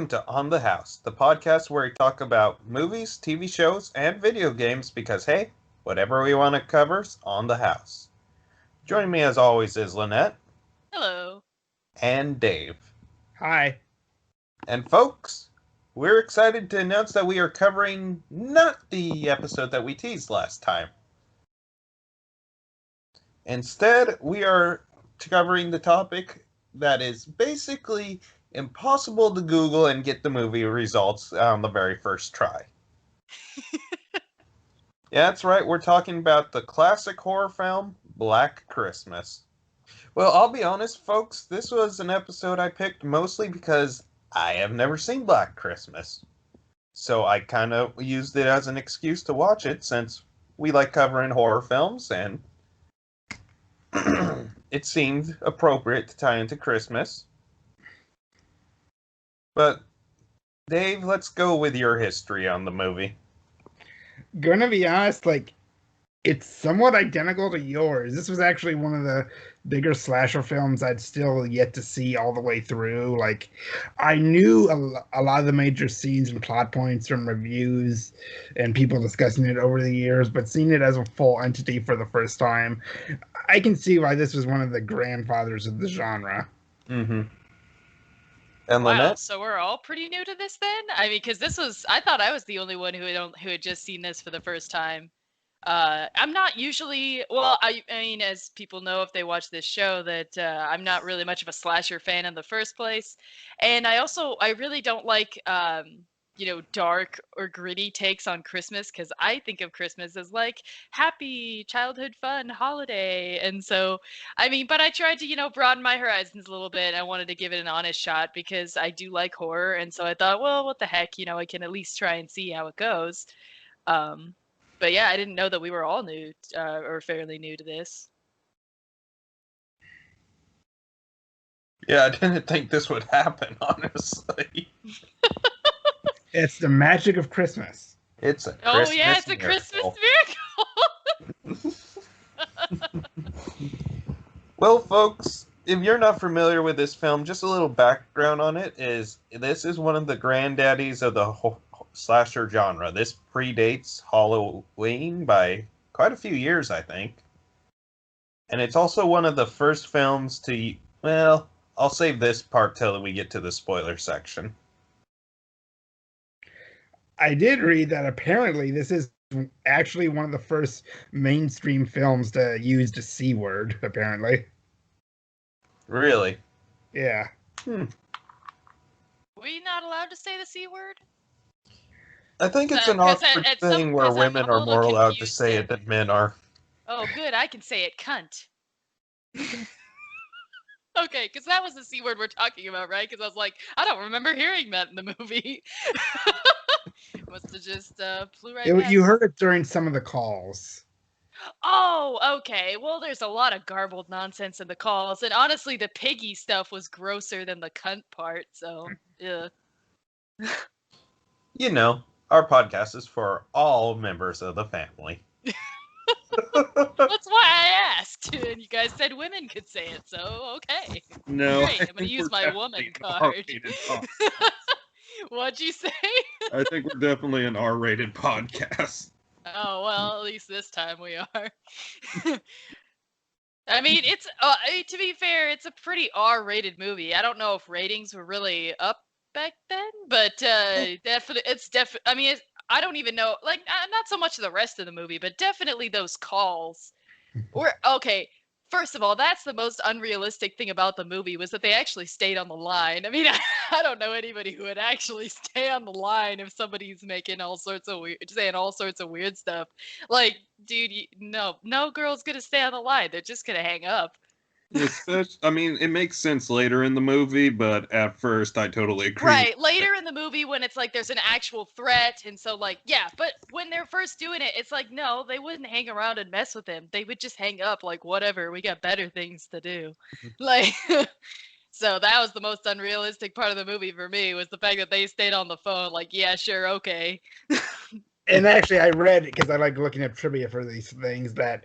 Welcome to On the House, the podcast where we talk about movies, TV shows, and video games because, hey, whatever we want to cover's on the house. Joining me as always is Lynette. Hello. And Dave. Hi. And folks, we're excited to announce that we are covering not the episode that we teased last time. Instead, we are covering the topic that is basically impossible to Google and get the movie results on the very first try. Yeah, that's right. We're talking about the classic horror film, Black Christmas. Well, I'll be honest, folks. This was an episode I picked mostly because I have never seen Black Christmas. So I kind of used it as an excuse to watch it since we like covering horror films and it seemed appropriate to tie into Christmas. But, Dave, let's go with your history on the movie. Gonna be honest, it's somewhat identical to yours. This was actually one of the bigger slasher films I'd still yet to see all the way through. I knew a lot of the major scenes and plot points from reviews and people discussing it over the years, but seeing it as a full entity for the first time, I can see why this was one of the grandfathers of the genre. Mm-hmm. And wow, Lynette? so we're all pretty new to this then? I mean, because I thought I was the only one who had just seen this for the first time. I'm not usually, I mean, as people know if they watch this show, that I'm not really much of a slasher fan in the first place. And I really don't like, dark or gritty takes on Christmas, because I think of Christmas as like happy childhood fun holiday. And so, I mean, but I tried to, broaden my horizons a little bit. I wanted to give it an honest shot because I do like horror. And so I thought, well, what the heck, I can at least try and see how it goes. But yeah, I didn't know that we were all new or fairly new to this. Yeah, I didn't think this would happen, honestly. It's the magic of Christmas. It's a Christmas miracle. It's a Christmas miracle! Well, folks, if you're not familiar with this film, just a little background on it is this is one of the granddaddies of the slasher genre. This predates Halloween by quite a few years, I think. And it's also one of the first films to, well, I'll save this part till we get to the spoiler section. I did read that apparently this is actually one of the first mainstream films to use the C word, apparently. Really? Yeah. Were you not allowed to say the C word? I think it's an awkward thing where women are more allowed to say it than men are. Oh, good. I can say it, cunt. Okay, because that was the C word we're talking about, right? Because I was like, I don't remember hearing that in the movie. Must have just flew right past. You heard it during some of the calls. Oh, okay. Well, there's a lot of garbled nonsense in the calls, and honestly, the piggy stuff was grosser than the cunt part, so, yeah. Our podcast is for all members of the family. That's why I asked, and you guys said women could say it, so okay. No, great. I'm gonna use my woman card. What'd you say? I think we're definitely an R-rated podcast. Oh, well, at least this time we are. I mean, it's to be fair, it's a pretty R-rated movie. I don't know if ratings were really up back then, but I don't even know, not so much the rest of the movie, but definitely those calls. Okay, first of all, that's the most unrealistic thing about the movie was that they actually stayed on the line. I mean, I don't know anybody who would actually stay on the line if somebody's saying all sorts of weird stuff. Like, dude, no girl's gonna stay on the line. They're just gonna hang up. I mean, it makes sense later in the movie, but at first I totally agree. Right, later in the movie when it's like there's an actual threat, and so yeah, but when they're first doing it, it's like, no, they wouldn't hang around and mess with him. They would just hang up, like, whatever, we got better things to do. So that was the most unrealistic part of the movie for me, was the fact that they stayed on the phone, like, yeah, sure, okay. And actually, I read, because I like looking at trivia for these things, that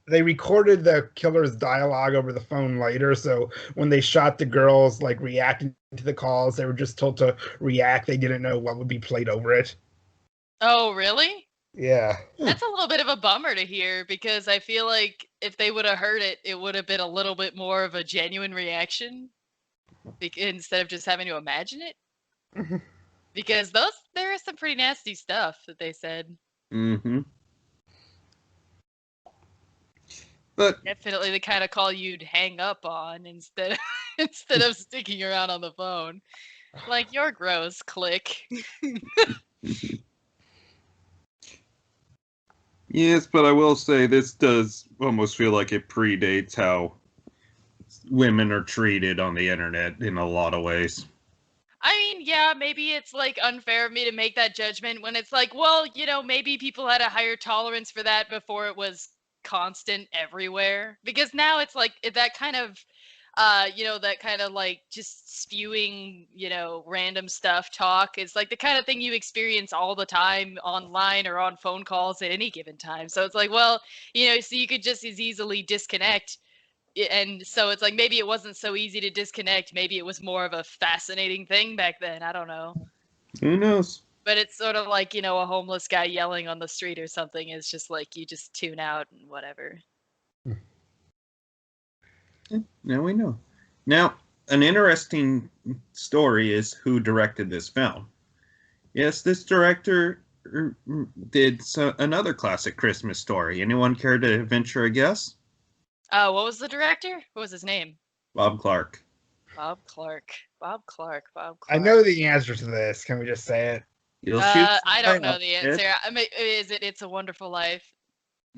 they recorded the killer's dialogue over the phone later, so when they shot the girls like reacting to the calls, they were just told to react. They didn't know what would be played over it. Oh, really? Yeah. That's a little bit of a bummer to hear because I feel like if they would have heard it, it would have been a little bit more of a genuine reaction instead of just having to imagine it. Because there is some pretty nasty stuff that they said. Mm-hmm. But Definitely the kind of call you'd hang up on instead of sticking around on the phone. Like, you're gross, click. yes, but I will say this does almost feel like it predates how women are treated on the internet in a lot of ways. I mean, yeah, maybe it's like unfair of me to make that judgment when it's like, well, maybe people had a higher tolerance for that before it was constant everywhere. Because now it's like that kind of that kind of like just spewing, random stuff talk is like the kind of thing you experience all the time online or on phone calls at any given time. So it's like, well, so you could just as easily disconnect. And so it's like maybe it wasn't so easy to disconnect. Maybe it was more of a fascinating thing back then. I don't know. Who knows? But it's sort of like, a homeless guy yelling on the street or something. It's just like you just tune out and whatever. Now we know. Now, an interesting story is who directed this film. Yes, this director did another classic Christmas story. Anyone care to venture a guess? What was the director? What was his name? Bob Clark. Bob Clark. I know the answer to this. Can we just say it? You'll shoot. I don't know the answer. I mean, is it It's a Wonderful Life?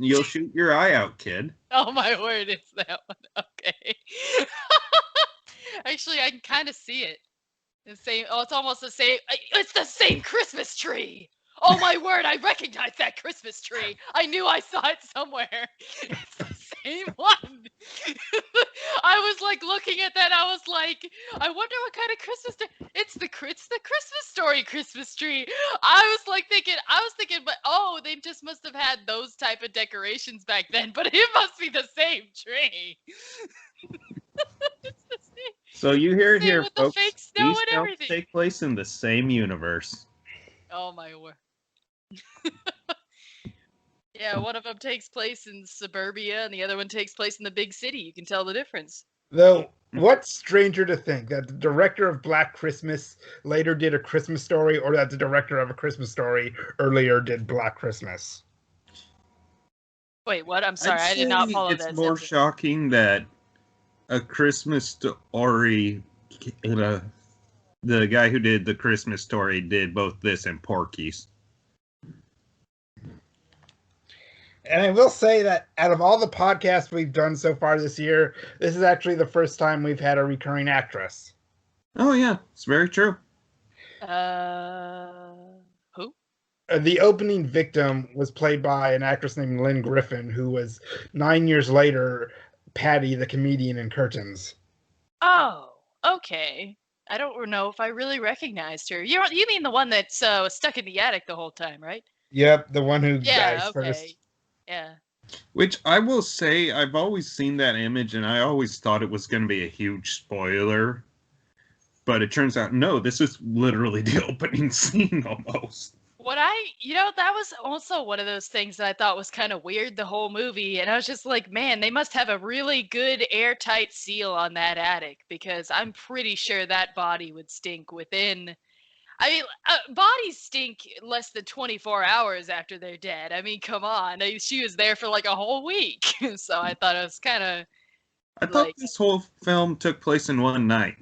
You'll shoot your eye out, kid. Oh my word, it's that one. Okay. Actually, I can kind of see it. The same. Oh, it's almost the same. It's the same Christmas tree. Oh my word, I recognize that Christmas tree. I knew I saw it somewhere. It's the same one. I was like looking at that. I was like, I wonder what kind of Christmas tree. It's the Christmas Story Christmas tree. I was thinking, but they just must have had those type of decorations back then. But it must be the same tree. It's the same. So you hear it Same here, with folks. the fake snow These and films everything. take place in the same universe. Oh my word. Yeah, one of them takes place in suburbia and the other one takes place in the big city. You can tell the difference. Though, what's stranger to think that the director of Black Christmas later did A Christmas Story, or that the director of A Christmas Story earlier did Black Christmas? Wait, what? I'm sorry, I did not follow that. It's more shocking that A Christmas Story, the guy who did The Christmas Story did both this and Porky's. And I will say that out of all the podcasts we've done so far this year, this is actually the first time we've had a recurring actress. Oh yeah, it's very true. Who? The opening victim was played by an actress named Lynn Griffin, who was 9 years later Patty, the comedian in Curtains. Oh, okay. I don't know if I really recognized her. You mean the one that's stuck in the attic the whole time, right? Yep, the one who Yeah, dies okay. first. Yeah. Which I will say, I've always seen that image and I always thought it was going to be a huge spoiler. But it turns out, no, this is literally the opening scene almost. That was also one of those things that I thought was kind of weird the whole movie. And I was just like, man, they must have a really good airtight seal on that attic because I'm pretty sure that body would stink within. I mean, bodies stink less than 24 hours after they're dead. I mean, come on. She was there for like a whole week. So I thought it was kind of. I thought this whole film took place in one night.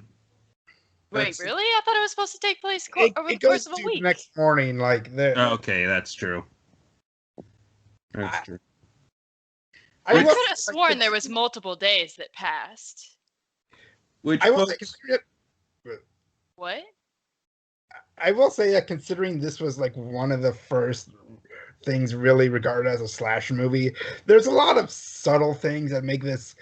Wait, really? I thought it was supposed to take place over the goes course of a to week. The next morning, Okay, that's true. That's true. I could have sworn there was multiple days that passed. Which What? I will say that considering this was like one of the first things really regarded as a slasher movie, there's a lot of subtle things that make this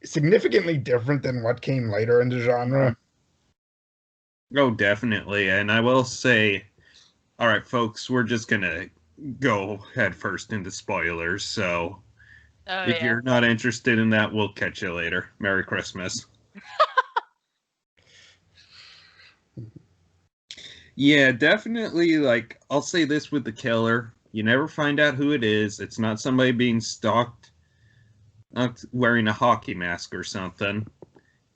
significantly different than what came later in the genre. Oh, definitely. And I will say, all right, folks, we're just going to go head first into spoilers. So Oh If yeah. you're not interested in that, we'll catch you later. Merry Christmas. Yeah, definitely. Like, I'll say this with the killer. You never find out who it is. It's not somebody being stalked, not wearing a hockey mask or something.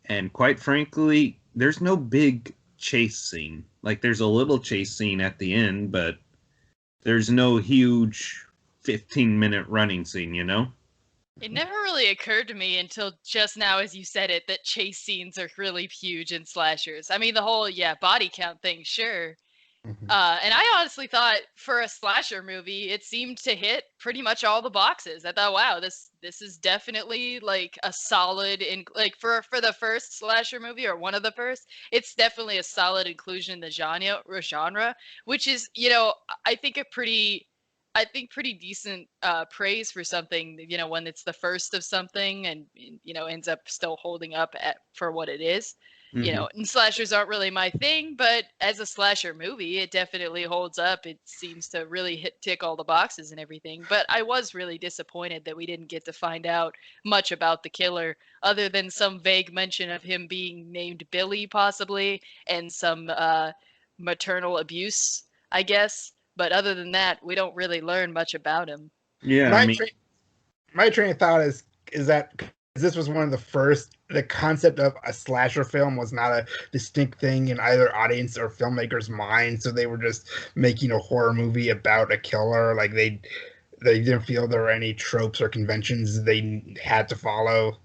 And quite frankly, there's no big chase scene. Like, there's a little chase scene at the end, but there's no huge 15-minute running scene, you know? It never really occurred to me until just now, as you said it, that chase scenes are really huge in slashers. I mean, the whole body count thing, sure. Mhm. And I honestly thought for a slasher movie, it seemed to hit pretty much all the boxes. I thought, wow, this is definitely like a solid like for the first slasher movie or one of the first, it's definitely a solid inclusion in the genre, which is I think pretty decent praise for something when it's the first of something and ends up still holding up for what it is. Mm-hmm. And slashers aren't really my thing, but as a slasher movie, it definitely holds up. It seems to really tick all the boxes and everything. But I was really disappointed that we didn't get to find out much about the killer, other than some vague mention of him being named Billy, possibly, and some maternal abuse, I guess. But other than that, we don't really learn much about him. Yeah, I My mean, tra- my train of thought is that this was one of the first. The concept of a slasher film was not a distinct thing in either audience or filmmaker's mind, so they were just making a horror movie about a killer. Like they didn't feel there were any tropes or conventions they had to follow.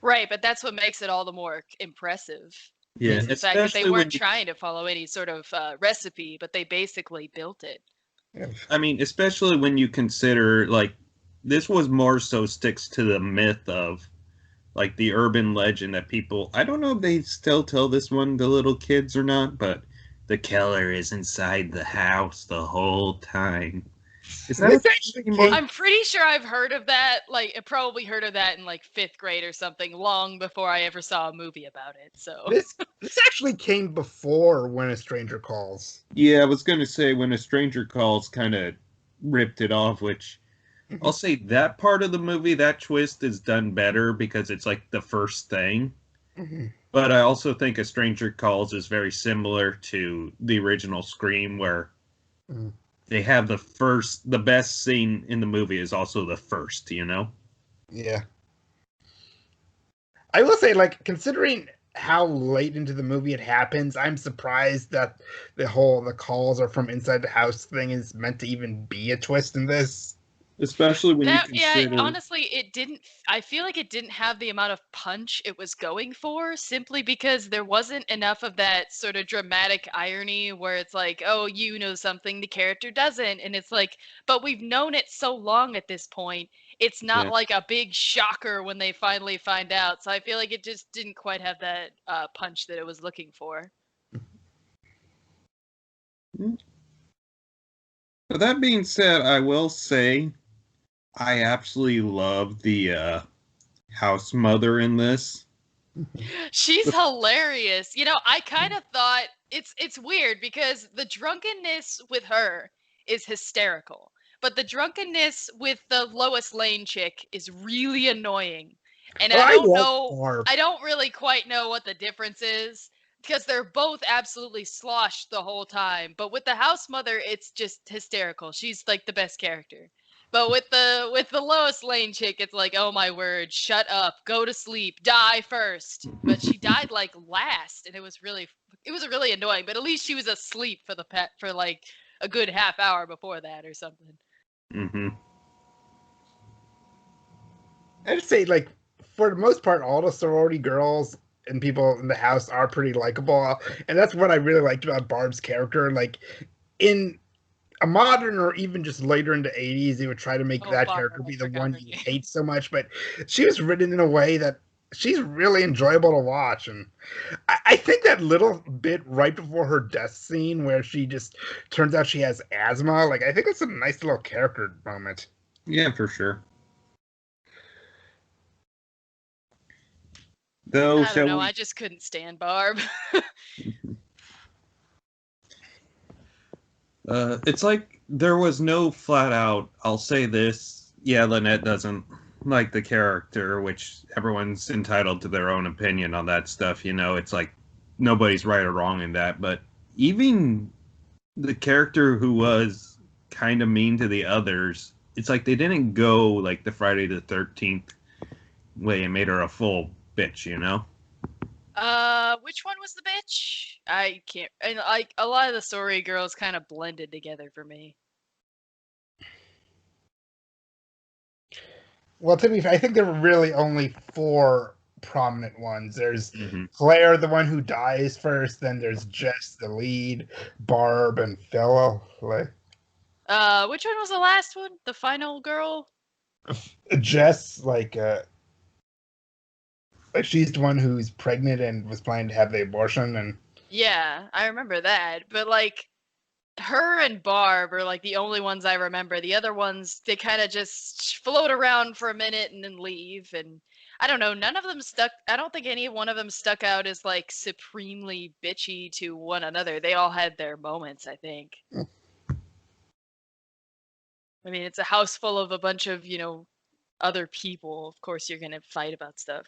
Right, but that's what makes it all the more impressive. yeah, Is the fact that they especially when weren't trying to follow any sort of recipe, but they basically built it. I mean, especially when you consider like this was more so sticks to the myth of like the urban legend that people I don't know if they still tell this one to little kids or not, but the killer is inside the house the whole time. Is that This a actually thing came. anymore? I'm pretty sure I've heard of that. Like, I probably heard of that in like fifth grade or something, long before I ever saw a movie about it. So, This actually came before When a Stranger Calls. Yeah, I was gonna say when a stranger calls kind of ripped it off, which I'll say that part of the movie, that twist is done better because it's like the first thing. Mhm. But I also think A Stranger Calls is very similar to the original Scream, where Mhm. they have the best scene in the movie is also the first, you know? Yeah. I will say, like, considering how late into the movie it happens, I'm surprised that the calls are from inside the house thing is meant to even be a twist in this. Especially when you that, yeah, consider. honestly, it didn't. I feel like it didn't have the amount of punch it was going for, simply because there wasn't enough of that sort of dramatic irony where it's like, oh, you know something the character doesn't, and it's like, but we've known it so long at this point. It's not Yeah. like a big shocker when they finally find out. So I feel like it just didn't quite have that punch that it was looking for. But that being said, I will say I absolutely love the house mother in this. She's hilarious. I kind of thought it's weird because the drunkenness with her is hysterical, but the drunkenness with the Lois Lane chick is really annoying. And Oh, I I don't love know, Barb. I don't really quite know what the difference is because they're both absolutely sloshed the whole time. But with the house mother, it's just hysterical. She's like the best character. But with the Lois Lane chick, it's like, oh my word, shut up, go to sleep, die first. But she died like last, and it was really annoying. But at least she was asleep for like a good half hour before that or something. Hmm. I'd say, like, for the most part, all the sorority girls and people in the house are pretty likable, and that's what I really liked about Barb's character. Like, in a modern or even just later in the 80s, they would try to make Oh, that Barb, character I be the forgot one her you name. hate so much, but she was written in a way that she's really enjoyable to watch. And I think that little bit right before her death scene where she just turns out she has asthma, like, I think that's a nice little character moment. Yeah, for sure. Though, I don't shall know. we? I just couldn't stand Barb. It's like there was no flat out. I'll say this. Yeah, Lynette doesn't like the character, which everyone's entitled to their own opinion on that stuff. It's like nobody's right or wrong in that. But even the character who was kind of mean to the others, it's like they didn't go like the Friday the 13th way and made her a full bitch. Which one was the bitch? I can't. And like a lot of the story girls kind of blended together for me. Well, to be fair, I think there were really only 4 prominent ones. There's Mm-hmm. Claire, the one who dies first. Then there's Jess, the lead, Barb, and Phil. Like Which one was the last one? The final girl? Jess, like she's the one who's pregnant and was planning to have the abortion, and Yeah, I remember that. But like her and Barb are like the only ones I remember. The other ones, they kind of just float around for a minute and then leave. And I don't know, none of them stuck. I don't think any one of them stuck out as like supremely bitchy to one another. They all had their moments, I think. I mean, it's a house full of a bunch of, other people. Of course, you're going to fight about stuff.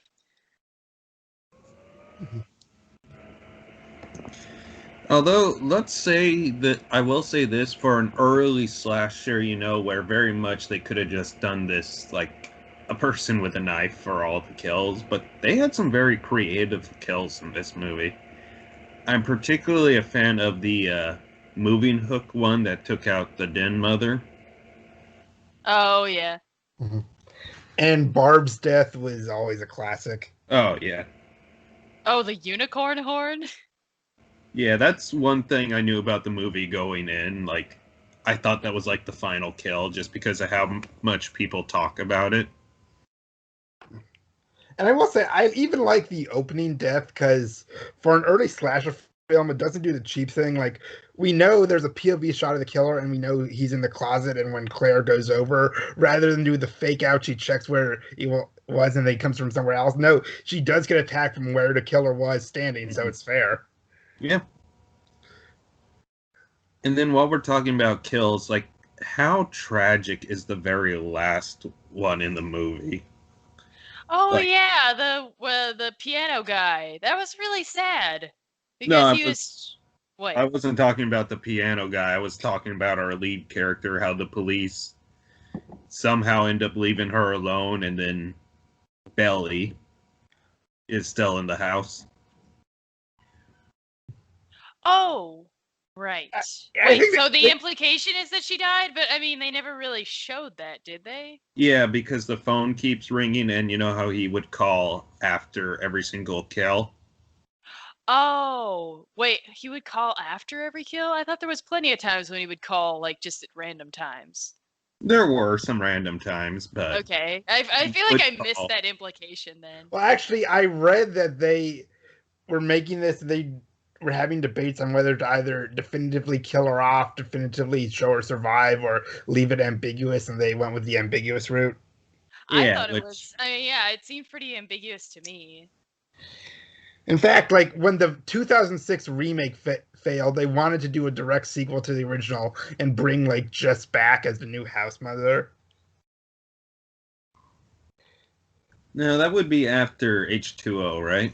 Although, let's say that I will say this for an early slasher, where very much they could have just done this like a person with a knife for all the kills, but they had some very creative kills in this movie. I'm particularly a fan of the moving hook one that took out the den mother. Oh, yeah. and Barb's death was always a classic. Oh, yeah. Oh, the unicorn horn? Yeah, that's one thing I knew about the movie going in. Like, I thought that was like the final kill just because of how much people talk about it. And I will say, I even like the opening death because for an early slasher film, it doesn't do the cheap thing. Like, we know there's a POV shot of the killer and we know he's in the closet, and when Claire goes over, rather than do the fake out, she checks where he was and then he comes from somewhere else. No, she does get attacked from where the killer was standing, so it's fair. Yeah. And then while we're talking about kills, like, how tragic is the very last one in the movie? Oh, Like- yeah, the piano guy. That was really sad. No, Because he was... What? I wasn't talking about the piano guy. I was talking about our lead character, how the police somehow end up leaving her alone, and then Belly is still in the house. Oh, right. I Wait, think so that- the implication is that she died? But, I mean, they never really showed that, did they? Yeah, because the phone keeps ringing, and you know how he would call after every single kill? Oh, wait, he would call after every kill? I thought there was plenty of times when he would call, like, just at random times. There were some random times, but Okay. I feel like I missed that implication then. Well, actually, I read that they were making this, they were having debates on whether to either definitively kill her off, definitively show her survive, or leave it ambiguous, and they went with the ambiguous route. I Yeah, thought which- it was, I mean, yeah, it seemed pretty ambiguous to me. In fact, like when the 2006 remake failed, they wanted to do a direct sequel to the original and bring like Jess back as the new house mother. no, that would be after H2O, right?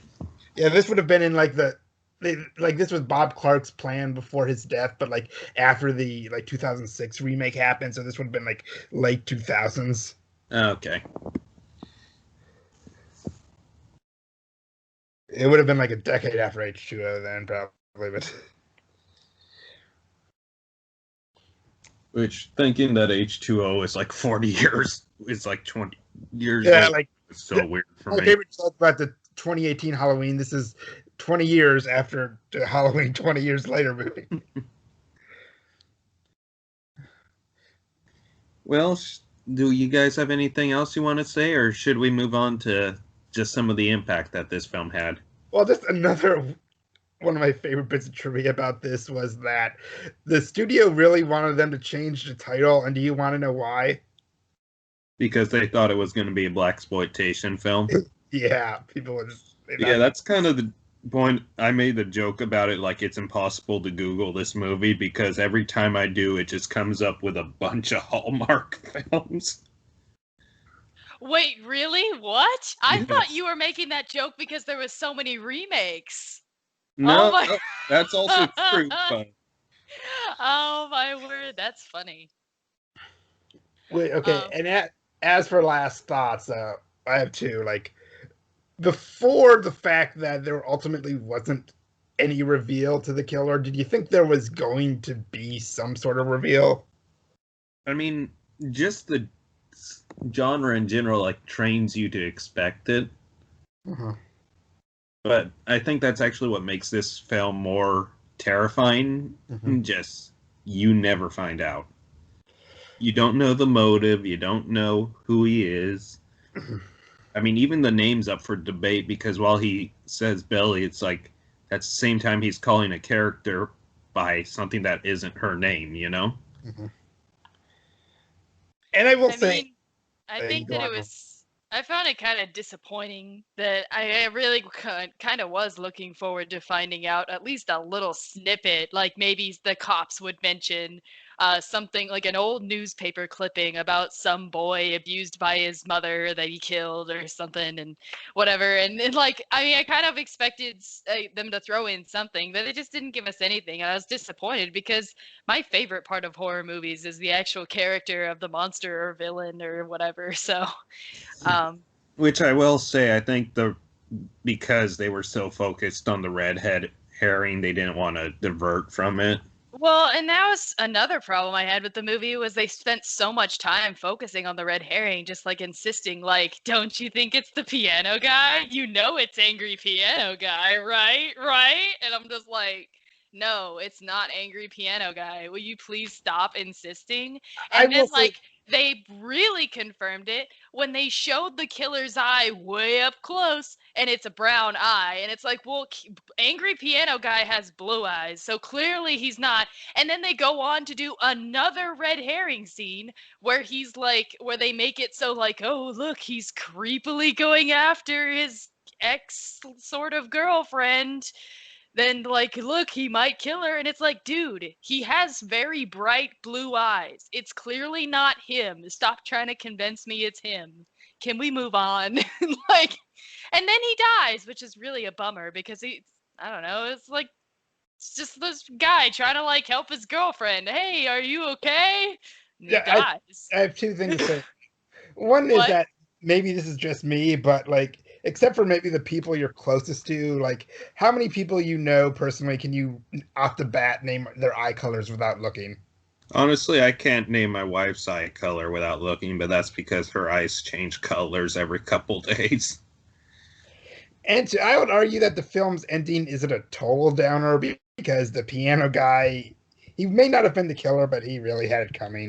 Yeah, this would have been in like this was Bob Clark's plan before his death, but like after the like 2006 remake happened, so this would have been like late 2000s. Okay. It would have been like a decade after H2O then, probably. But Which, thinking that H2O is like 40 years, is like 20 years yeah, old, like is so weird for my me. favorite joke about the 2018 Halloween. This is 20 years after the Halloween 20 years later movie. Well, do you guys have anything else you want to say, or should we move on to just some of the impact that this film had? Well, just another one of my favorite bits of trivia about this was that the studio really wanted them to change the title, and do you want to know why? Because they thought it was going to be a blaxploitation film. Yeah, people would. Yeah, that's kind of the point. I made the joke about it, like it's impossible to Google this movie because every time I do, it just comes up with a bunch of Hallmark films. Wait, really? What? I thought Yes. you were making that joke because there was so many remakes. Oh No, my. no, that's also true, but Oh my word, that's funny. Wait, okay, Um, and as for last thoughts, I have two. Like before the fact that there ultimately wasn't any reveal to the killer, did you think there was going to be some sort of reveal? I mean, just the genre in general like trains you to expect it. Uh-huh. But I think that's actually what makes this film more terrifying. Mhm. Just you never find out. You don't know the motive. You don't know who he is. I mean, even the name's up for debate because while he says Billy, it's like at the same time he's calling a character by something that isn't her name, you know? Mhm. And I will I say, mean, I you think go that it on. was. I found it kind of disappointing that I really kind of was looking forward to finding out at least a little snippet, like maybe the cops would mention something like an old newspaper clipping about some boy abused by his mother that he killed or something and whatever. And like, I mean, I kind of expected them to throw in something, but they just didn't give us anything. And I was disappointed because my favorite part of horror movies is the actual character of the monster or villain or whatever. So, um, Which I will say, I think because they were so focused on the redhead herring, they didn't want to divert from it. well, and that was another problem I had with the movie was they spent so much time focusing on the red herring, just like insisting, like, don't you think it's the piano guy? You know it's angry piano guy, right? Right? And I'm just like, no, it's not angry piano guy. Will you please stop insisting? I And will then say, like they really confirmed it when they showed the killer's eye way up close and it's a brown eye and it's like, well, angry piano guy has blue eyes, so clearly he's not. And then they go on to do another red herring scene where he's like, where they make it so like, oh, look, he's creepily going after his ex sort of girlfriend. Then, like, look, he might kill her. And it's like, dude, he has very bright blue eyes. It's clearly not him. Stop trying to convince me it's him. Can we move on? Like, and then he dies, which is really a bummer because I don't know, it's like, it's just this guy trying to like help his girlfriend. Hey, are you okay? And he yeah, dies. I have two things to say. One is What? that maybe this is just me, but like, except for maybe the people you're closest to, like, how many people you know personally can you off the bat name their eye colors without looking? Honestly, I can't name my wife's eye color without looking, but that's because her eyes change colors every couple days. And I would argue that the film's ending isn't a total downer because the piano guy, he may not have been the killer, but he really had it coming.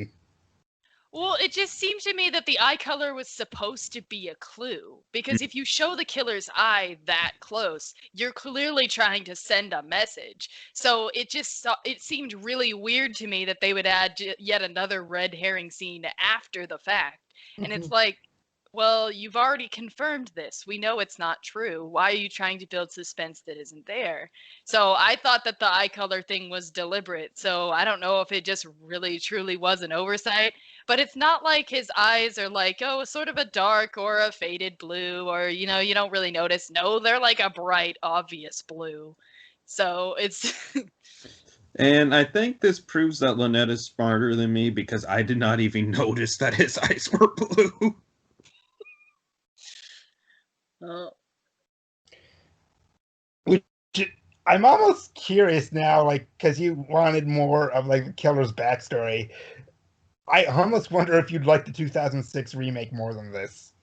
Well, it just seemed to me that the eye color was supposed to be a clue because if you show the killer's eye that close, you're clearly trying to send a message. So it seemed really weird to me that they would add yet another red herring scene after the fact. And it's like, well, you've already confirmed this. We know it's not true. Why are you trying to build suspense that isn't there? So I thought that the eye color thing was deliberate. So I don't know if it just really truly was an oversight, but it's not like his eyes are like, oh, sort of a dark or a faded blue, or, you know, you don't really notice. No, they're like a bright, obvious blue. So it's. And I think this proves that Lynette is smarter than me because I did not even notice that his eyes were blue. Oh. Which I'm almost curious now, like, because you wanted more of like the killer's backstory. I almost wonder if you'd like the 2006 remake more than this.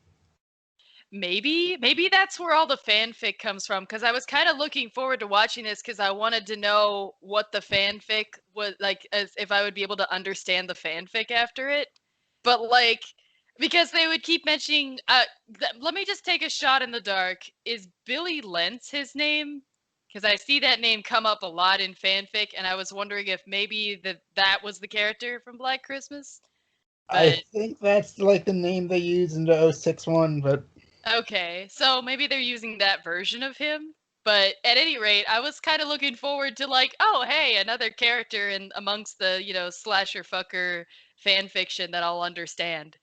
Maybe that's where all the fanfic comes from because I was kind of looking forward to watching this because I wanted to know what the fanfic was like, as if I would be able to understand the fanfic after it. But like, because they would keep mentioning, let me just take a shot in the dark. Is Billy Lentz his name? Because I see that name come up a lot in fanfic, and I was wondering if maybe that was the character from Black Christmas. I But think that's like the name they use in the '06 one, but okay, so maybe they're using that version of him. But at any rate, I was kind of looking forward to like, oh hey, another character in amongst the, slasher fucker fan fiction that I'll understand.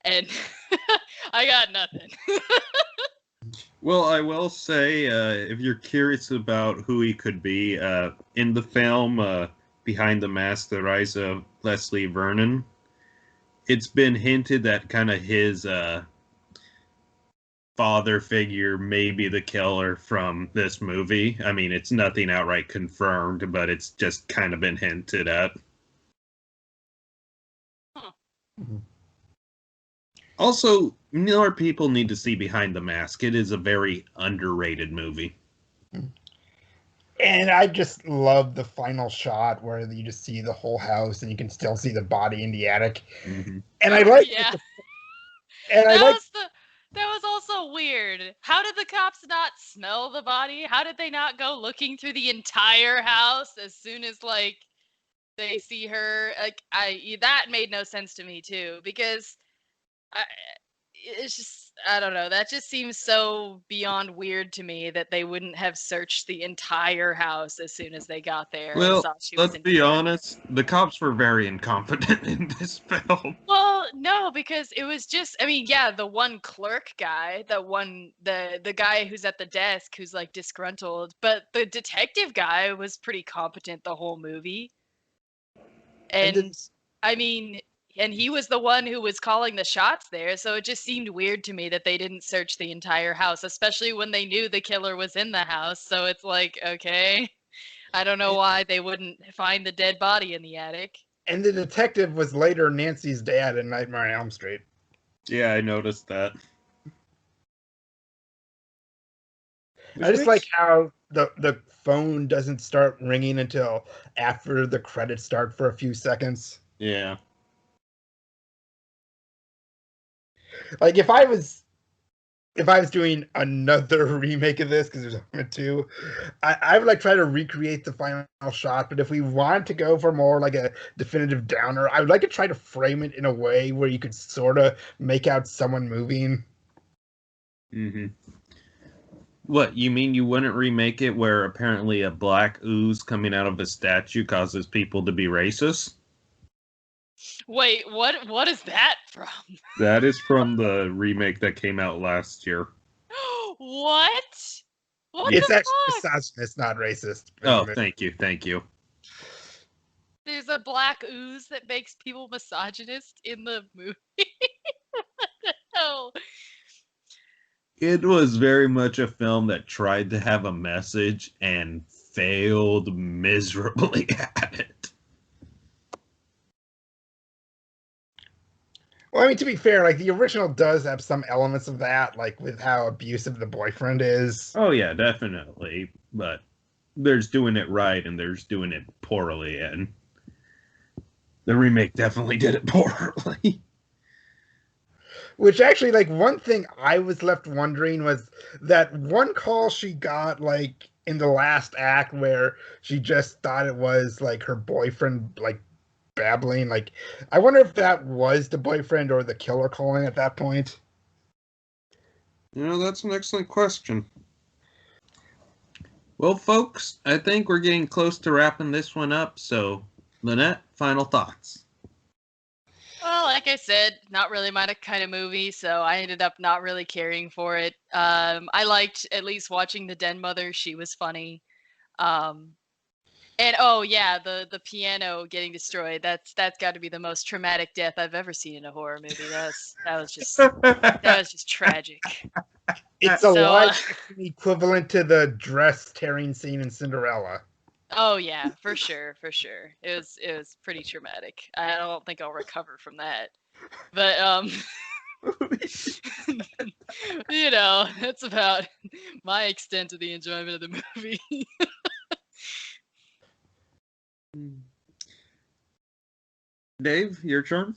And I got nothing. Well, I will say, if you're curious about who he could be, in the film Behind the Mask, The Rise of Leslie Vernon, it's been hinted that kind of his father figure may be the killer from this movie. I mean, it's nothing outright confirmed, but it's just kind of been hinted at. Huh. Also, more people need to see Behind the Mask. It is a very underrated movie. And I just love the final shot where you just see the whole house and you can still see the body in the attic. Mm-hmm. And I like yeah. and I like That was also weird. How did the cops not smell the body? How did they not go looking through the entire house as soon as like they see her? Like that made no sense to me too, because it's just, I don't know, that just seems so beyond weird to me that they wouldn't have searched the entire house as soon as they got there and Well, saw she was let's in be bed. honest, the cops were very incompetent in this film. Well, no, because it was just, I mean, yeah, the one clerk guy, the guy who's at the desk who's like disgruntled, but the detective guy was pretty competent the whole movie. And I mean, and he was the one who was calling the shots there, so it just seemed weird to me that they didn't search the entire house, especially when they knew the killer was in the house. So it's like, okay, I don't know why they wouldn't find the dead body in the attic. And the detective was later Nancy's dad in Nightmare on Elm Street. Yeah, I noticed that. I just like how the phone doesn't start ringing until after the credits start for a few seconds. Yeah. Like if I was doing another remake of this, because there's only two, I would like try to recreate the final shot. But if we want to go for more like a definitive downer, I would like to try to frame it in a way where you could sort of make out someone moving. Mm-hmm. What, you mean you wouldn't remake it where apparently a black ooze coming out of a statue causes people to be racist? Wait, what is that from? That is from the remake that came out last year. What? What It's the actually fuck? misogynist, not racist. Oh, thank you. There's a black ooze that makes people misogynist in the movie. Oh. It was very much a film that tried to have a message and failed miserably at it. Well, I mean, to be fair, like the original does have some elements of that, like with how abusive the boyfriend is. Oh yeah, definitely. But there's doing it right and there's doing it poorly, and the remake definitely did it poorly. Which actually, like, one thing I was left wondering was that one call she got, like, in the last act where she just thought it was, like, her boyfriend, like, babbling. Like, I wonder if that was the boyfriend or the killer calling at that point. You know, that's an excellent question. Well, folks, I think we're getting close to wrapping this one up, so, Lynette, final thoughts. Well, like I said, not really my kind of movie, so I ended up not really caring for it. I liked at least watching the Den Mother; she was funny. And oh yeah, the piano getting destroyed. That's got to be the most traumatic death I've ever seen in a horror movie. That was just tragic. It's a live equivalent to the dress tearing scene in Cinderella. Oh yeah, for sure. It was pretty traumatic. I don't think I'll recover from that. But you know, that's about my extent of the enjoyment of the movie. Dave, your turn.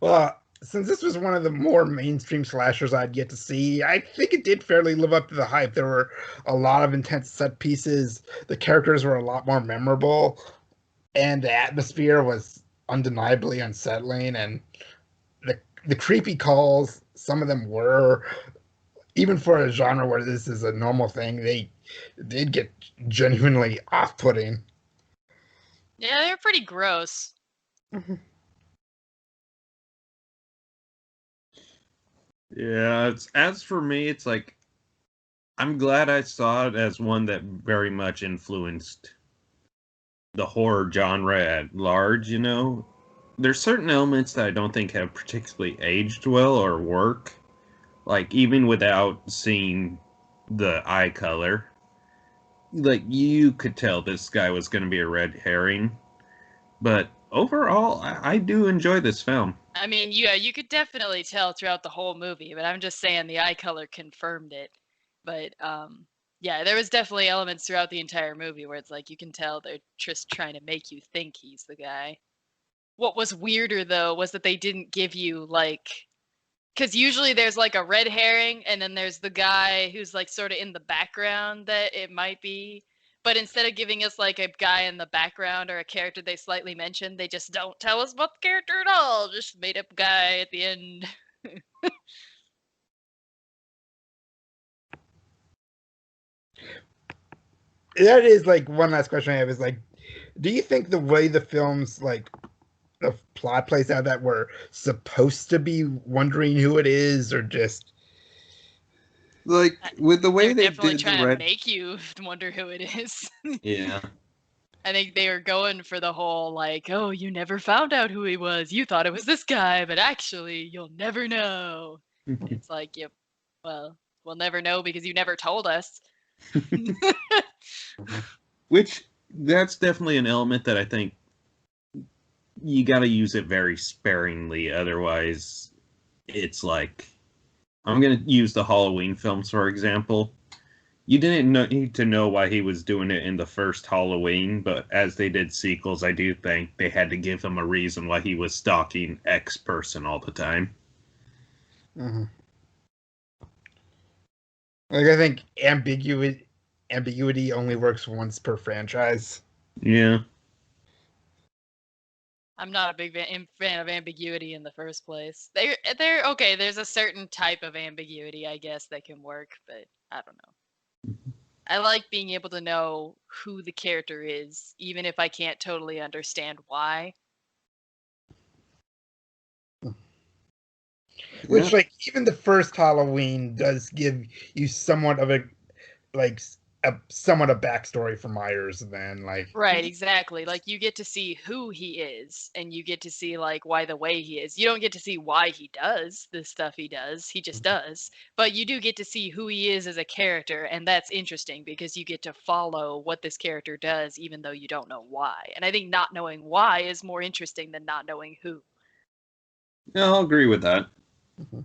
Well, since this was one of the more mainstream slashers I'd yet to see, I think it did fairly live up to the hype. There were a lot of intense set pieces. The characters were a lot more memorable, and the atmosphere was undeniably unsettling. And the creepy calls, some of them were, even for a genre where this is a normal thing, they did get genuinely off-putting. Yeah, they're pretty gross. Yeah, as for me, it's like I'm glad I saw it as one that very much influenced the horror genre at large, you know. There's certain elements that I don't think have particularly aged well or work. Like even without seeing the eye color. Like you could tell this guy was gonna be a red herring. But overall, I do enjoy this film. I mean, yeah, you could definitely tell throughout the whole movie, but I'm just saying the eye color confirmed it. But yeah, there was definitely elements throughout the entire movie where it's like you can tell they're just trying to make you think he's the guy. What was weirder though was that they didn't give you like, because usually there's like a red herring and then there's the guy who's like sort of in the background that it might be. But instead of giving us like a guy in the background or a character they slightly mentioned, they just don't tell us about the character at all. Just made up guy at the end. That is like one last question I have is like, do you think the way the films like the plot plays out that we're supposed to be wondering who it is or just Like with the way They're they definitely did the trying to red. make you wonder who it is. Yeah. I think they were going for the whole like, oh, you never found out who he was. You thought it was this guy, but actually, you'll never know. It's like, yep. Well, we'll never know because you never told us. Which that's definitely an element that I think you got to use it very sparingly. Otherwise, it's like I'm gonna use the Halloween films for example. You didn't need to know why he was doing it in the first Halloween, but as they did sequels, I do think they had to give him a reason why he was stalking X person all the time. Mhm. Like I think ambiguity only works once per franchise. Yeah. I'm not a big fan of ambiguity in the first place. They're okay. There's a certain type of ambiguity, I guess, that can work, but I don't know. I like being able to know who the character is, even if I can't totally understand why. Which like even the first Halloween does give you somewhat of a like a somewhat a backstory for Myers then like Right, exactly. Like you get to see who he is and you get to see like why the way he is. You don't get to see why he does the stuff he does. He just does. But you do get to see who he is as a character and that's interesting because you get to follow what this character does even though you don't know why. And I think not knowing why is more interesting than not knowing who. Yeah, I'll agree with that. Mhm.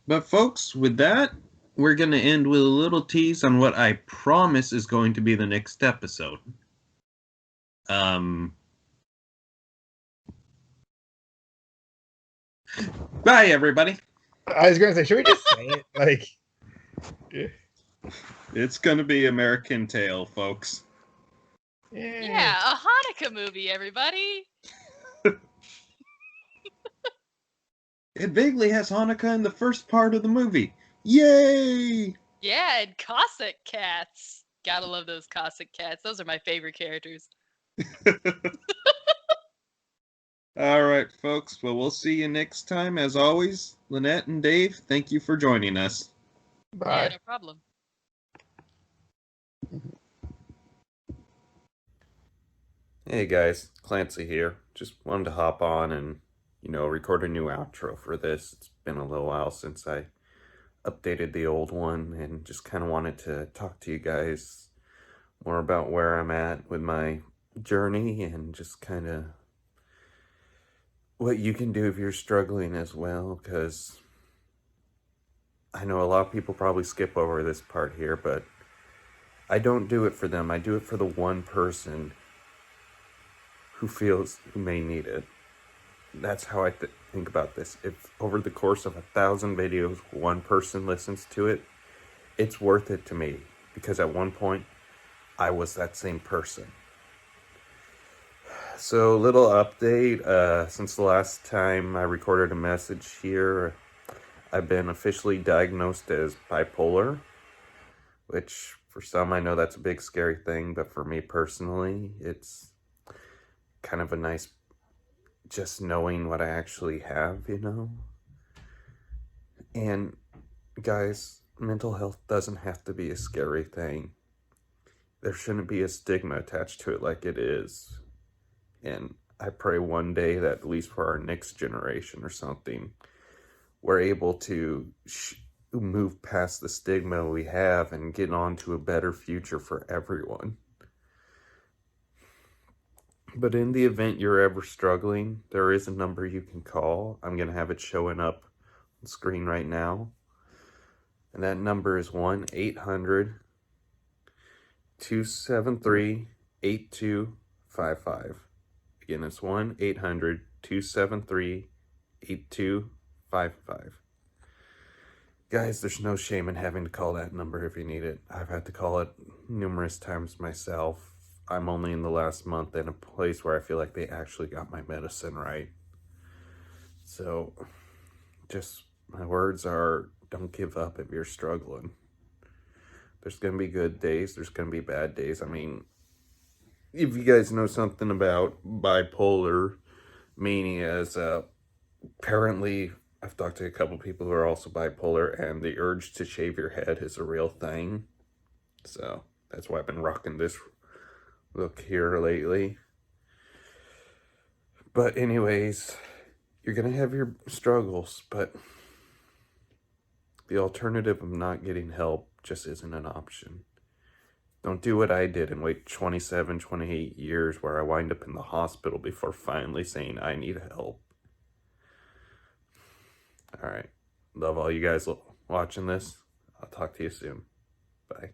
But folks, with that, we're going to end with a little tease on what I promise is going to be the next episode. Um Bye everybody. I was gonna say, should we just say it? Like yeah. It's going to be American Tail, folks. Yeah, a Hanukkah movie, everybody. It vaguely has Hanukkah in the first part of the movie. Yay! Yeah, and Cossack cats. Gotta love those Cossack cats. Those are my favorite characters. All right, folks. Well, we'll see you next time. As always, Lynette and Dave, thank you for joining us. Bye. Yeah, no problem. Hey guys, Clancy here. Just wanted to hop on and, record a new outro for this. It's been a little while since I updated the old one and just kind of wanted to talk to you guys more about where I'm at with my journey and just kind of what you can do if you're struggling as well, because I know a lot of people probably skip over this part here, but I don't do it for them. I do it for the one person who may need it. That's how I think about this. If over the course of 1,000 videos, one person listens to it, it's worth it to me, because at one point, I was that same person. So, little update. Since the last time I recorded a message here, I've been officially diagnosed as bipolar, which for some I know that's a big scary thing, but for me personally, it's kind of a nice just knowing what I actually have, And guys, mental health doesn't have to be a scary thing. There shouldn't be a stigma attached to it like it is. And I pray one day that, at least for our next generation or something, we're able to move past the stigma we have and get on to a better future for everyone. But in the event you're ever struggling, there is a number you can call. I'm going to have it showing up on screen right now. And that number is 1-800-273-8255. Again, it's 1-800-273-8255. Guys, there's no shame in having to call that number if you need it. I've had to call it numerous times myself. I'm only in the last month in a place where I feel like they actually got my medicine right. So, just my words are, don't give up if you're struggling. There's going to be good days. There's going to be bad days. I mean, if you guys know something about bipolar mania, apparently I've talked to a couple people who are also bipolar, and the urge to shave your head is a real thing. So that's why I've been rocking this look here lately. But anyways, you're going to have your struggles, but the alternative of not getting help just isn't an option. Don't do what I did and wait 27, 28 years where I wind up in the hospital before finally saying I need help. All right. Love all you guys watching this. I'll talk to you soon. Bye.